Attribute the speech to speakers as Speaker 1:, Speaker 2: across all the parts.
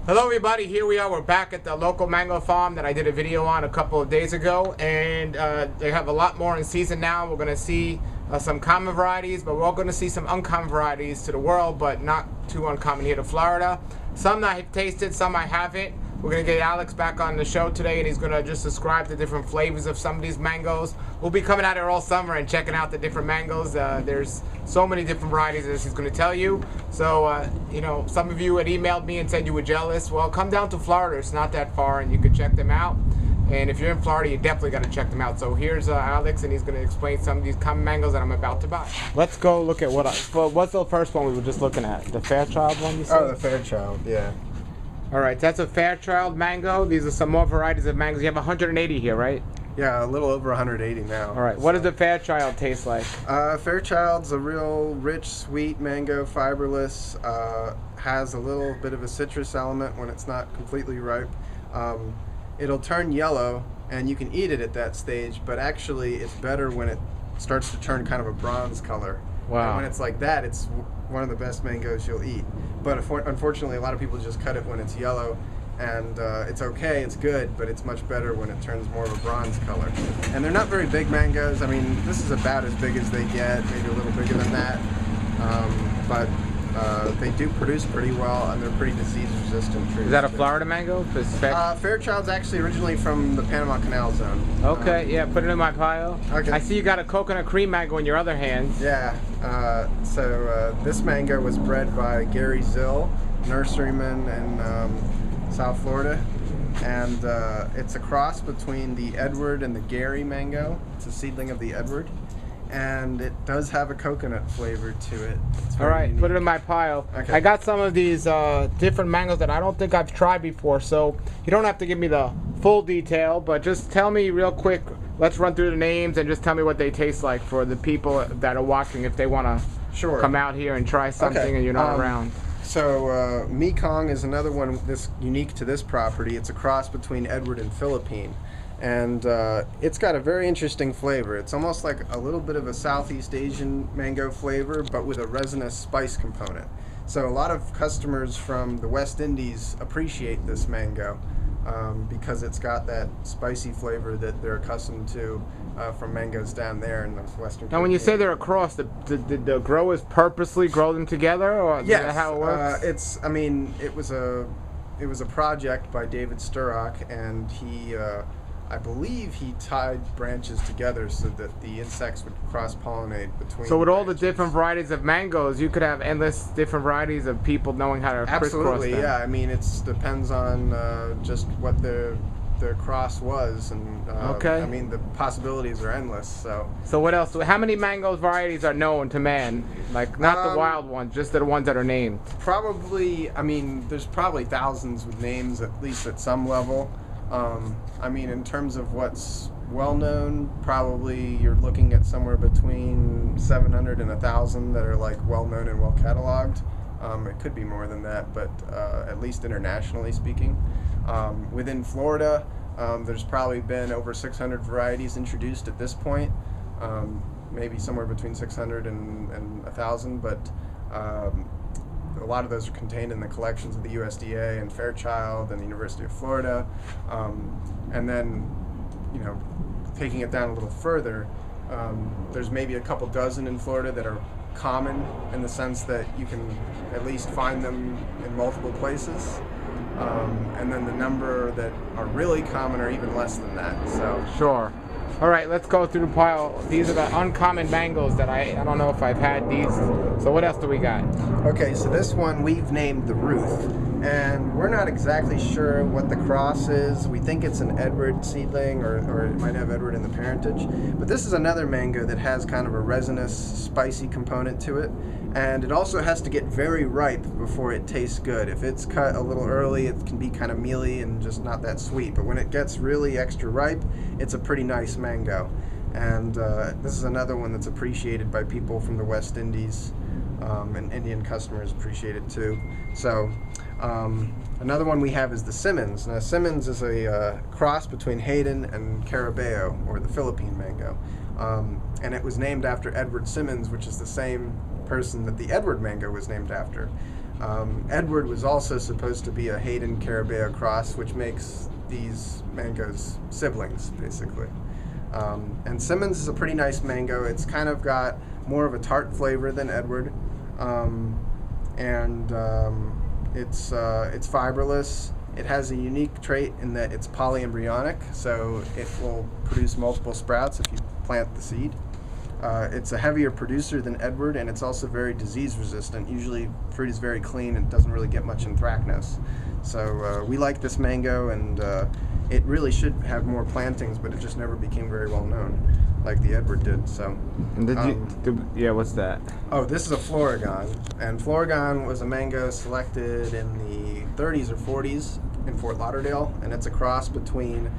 Speaker 1: Hello everybody, here we are. We're back at the local mango farm that I did a video on a couple of days ago, and they have a lot more in season now. We're going to see some common varieties, but we're all going to see some uncommon varieties to the world, but not too uncommon here to Florida. Some I've tasted, some I haven't. We're going to get Alex back on the show today, and he's going to just describe the different flavors of some of these mangoes. We'll be coming out here all summer and checking out the different mangoes. There's so many different varieties as he's going to tell you. So, you know, some of you had emailed me and said you were jealous. Well, come down to Florida. It's not that far, and you can check them out. And if you're in Florida, you definitely got to check them out. So here's Alex, and he's going to explain some of these common mangoes that I'm about to buy. Let's go look at what's the first one we were just looking at? The Fairchild one, you said?
Speaker 2: Oh, the Fairchild, yeah.
Speaker 1: All right, that's a Fairchild mango. These are some more varieties of mangoes. You have 180 here, right?
Speaker 2: Yeah, a little over 180 now.
Speaker 1: All right, what does the Fairchild taste like?
Speaker 2: Fairchild's a real rich, sweet mango, fiberless, has a little bit of a citrus element when it's not completely ripe. It'll turn yellow, and you can eat it at that stage, but actually it's better when it starts to turn kind of a bronze color.
Speaker 1: Wow.
Speaker 2: And when it's like that, it's one of the best mangoes you'll eat. But unfortunately, a lot of people just cut it when it's yellow, and it's okay, it's good, but it's much better when it turns more of a bronze color. And they're not very big mangoes. I mean, this is about as big as they get, maybe a little bigger than that. But they do produce pretty well, and they're pretty disease-resistant trees.
Speaker 1: Is that a Florida mango?
Speaker 2: Fairchild's actually originally from the Panama Canal Zone.
Speaker 1: Okay, yeah, put it in my pile.
Speaker 2: Okay.
Speaker 1: I see you got a coconut cream mango in your other hand.
Speaker 2: Yeah, so this mango was bred by Gary Zill, nurseryman in South Florida. And it's a cross between the Edward and the Gary mango. It's a seedling of the Edward. And it does have a coconut flavor to it.
Speaker 1: All right,
Speaker 2: unique.
Speaker 1: put it in my pile.
Speaker 2: Okay.
Speaker 1: I got some of these different mangoes that I don't think I've tried before, so you don't have to give me the full detail, but just tell me real quick. Let's run through the names and just tell me what they taste like for the people that are watching if they want to come out here and try something and you're not around.
Speaker 2: So Mekong is another one that's unique to this property. It's a cross between Edward and Philippine. And it's got a very interesting flavor. It's almost like a little bit of a Southeast Asian mango flavor, but with a resinous spice component. So a lot of customers from the West Indies appreciate this mango because it's got that spicy flavor that they're accustomed to from mangoes down there in the Western.
Speaker 1: Now, when you say they're across, did the growers purposely grow them together, or is that how it works?
Speaker 2: I mean, it was a project by David Sturrock, and he. I believe he tied branches together so that the insects would cross-pollinate between.
Speaker 1: So with all the different varieties of mangoes, you could have endless different varieties of people knowing how to crisscross them.
Speaker 2: Absolutely, yeah. I mean, it depends on just what their cross was, and
Speaker 1: okay.
Speaker 2: I mean, the possibilities are endless. So
Speaker 1: what else? How many mango varieties are known to man? Like not the wild ones, just the ones that are named.
Speaker 2: Probably, I mean, there's probably thousands with names, at least at some level. I mean, in terms of what's well known, probably you're looking at somewhere between 700 and 1,000 that are like well known and well cataloged. It could be more than that, but at least internationally speaking. Within Florida, there's probably been over 600 varieties introduced at this point, maybe somewhere between 600 and 1,000, but a lot of those are contained in the collections of the USDA and Fairchild and the University of Florida. And then, you know, taking it down a little further, there's maybe a couple dozen in Florida that are common in the sense that you can at least find them in multiple places. And then the number that are really common are even less than that. So
Speaker 1: sure. All right, let's go through the pile. These are the uncommon mangoes that I don't know if I've had these. So what else do we got?
Speaker 2: Okay, so this one we've named the Ruth, and we're not exactly sure what the cross is. We think it's an Edward seedling, or it might have Edward in the parentage. But this is another mango that has kind of a resinous, spicy component to it. And it also has to get very ripe before it tastes good. If it's cut a little early, it can be kind of mealy and just not that sweet. But when it gets really extra ripe, it's a pretty nice mango. And this is another one that's appreciated by people from the West Indies, and Indian customers appreciate it too. So another one we have is the Simmons. Now Simmons is a cross between Hayden and Carabao, or the Philippine mango. And it was named after Edward Simmons, which is the same person that the Edward mango was named after. Edward was also supposed to be a Hayden Carabao cross, which makes these mangoes siblings, basically. And Simmons is a pretty nice mango. It's kind of got more of a tart flavor than Edward, it's fiberless. It has a unique trait in that it's polyembryonic, so it will produce multiple sprouts if you plant the seed. It's a heavier producer than Edward, and it's also very disease resistant. Usually fruit is very clean and doesn't really get much anthracnose. So we like this mango, and it really should have more plantings, but it just never became very well known like the Edward did. So,
Speaker 1: and yeah, what's that?
Speaker 2: Oh, this is a Floragon, and Floragon was a mango selected in the 30s or 40s in Fort Lauderdale, and it's a cross between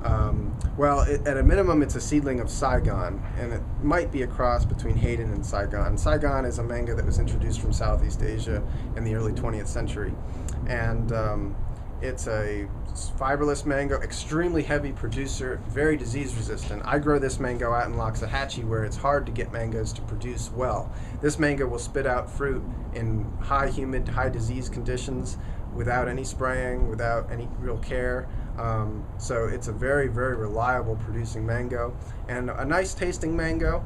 Speaker 2: at a minimum, it's a seedling of Saigon, and it might be a cross between Hayden and Saigon. Saigon is a mango that was introduced from Southeast Asia in the early 20th century, and it's a fiberless mango, extremely heavy producer, very disease resistant. I grow this mango out in Loxahatchee, where it's hard to get mangoes to produce well. This mango will spit out fruit in high humid, high disease conditions without any spraying, without any real care. So it's a very, very reliable producing mango, and a nice tasting mango.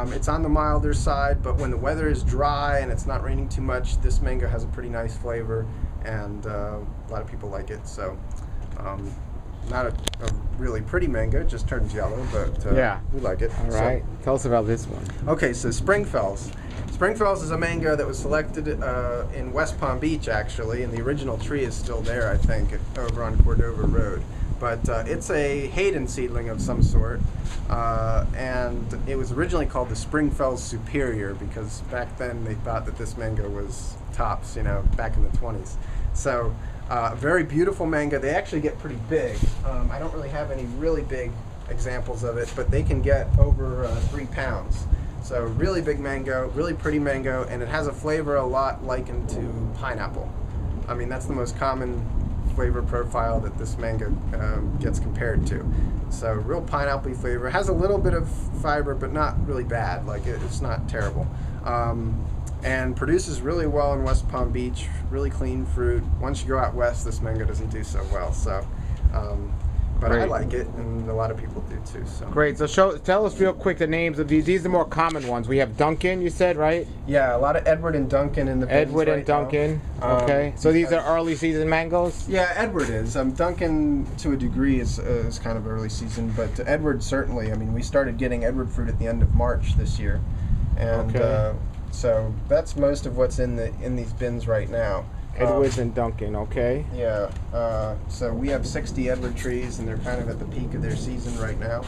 Speaker 2: It's on the milder side, but when the weather is dry and it's not raining too much, this mango has a pretty nice flavor, and a lot of people like it. So not a really pretty mango, it just turns yellow, but
Speaker 1: yeah,
Speaker 2: we like it.
Speaker 1: All right, so tell us about this one.
Speaker 2: Okay, so Springfells. Springfells is a mango that was selected in West Palm Beach, actually, and the original tree is still there, I think, over on Cordova Road. But it's a Hayden seedling of some sort, and it was originally called the Springfells Superior because back then they thought that this mango was tops, back in the 20s. So, very beautiful mango. They actually get pretty big. I don't really have any really big examples of it, but they can get over 3 pounds. So really big mango, really pretty mango, and it has a flavor a lot likened to pineapple. I mean, that's the most common flavor profile that this mango gets compared to. So real pineapple-y flavor. It has a little bit of fiber, but not really bad. Like it's not terrible. And produces really well in West Palm Beach, really clean fruit. Once you go out west, this mango doesn't do so well. So, but
Speaker 1: Great.
Speaker 2: I like it, and a lot of people do too. So
Speaker 1: great. So tell us real quick the names of these. These are the more common ones. We have Duncan, you said, right?
Speaker 2: Yeah, a lot of Edward and Duncan in the bins
Speaker 1: Edward and
Speaker 2: right
Speaker 1: Duncan. Okay. So these are early season mangoes?
Speaker 2: Yeah, Edward is. Duncan, to a degree, is kind of early season, but Edward certainly. I mean, we started getting Edward fruit at the end of March this year, and so that's most of what's in these bins right now.
Speaker 1: Edwards and Duncan, okay.
Speaker 2: Yeah, so we have 60 Edward trees, and they're kind of at the peak of their season right now.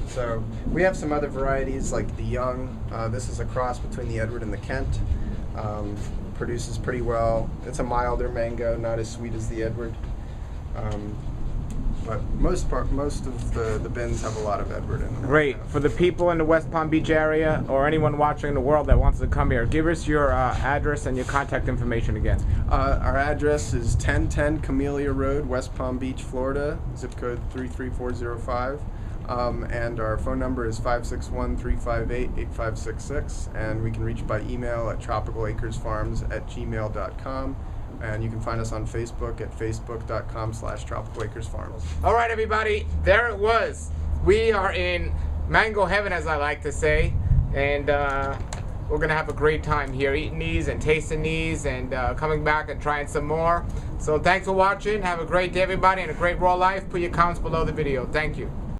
Speaker 2: So we have some other varieties like the Young. This is a cross between the Edward and the Kent. Produces pretty well. It's a milder mango, not as sweet as the Edward. But most of the bins have a lot of Edward in them.
Speaker 1: Great. For the people in the West Palm Beach area or anyone watching in the world that wants to come here, give us your address and your contact information again.
Speaker 2: Our address is 1010 Camellia Road, West Palm Beach, Florida, zip code 33405. And our phone number is 561-358-8566. And we can reach by email at tropicalacresfarms@gmail.com. And you can find us on Facebook at facebook.com/tropicalacresfarms.
Speaker 1: All right, everybody, there it was. We are in mango heaven, as I like to say, and we're gonna have a great time here eating these and tasting these and coming back and trying some more. So thanks for watching. Have a great day, everybody, and a great raw life. Put your comments below the video. Thank you.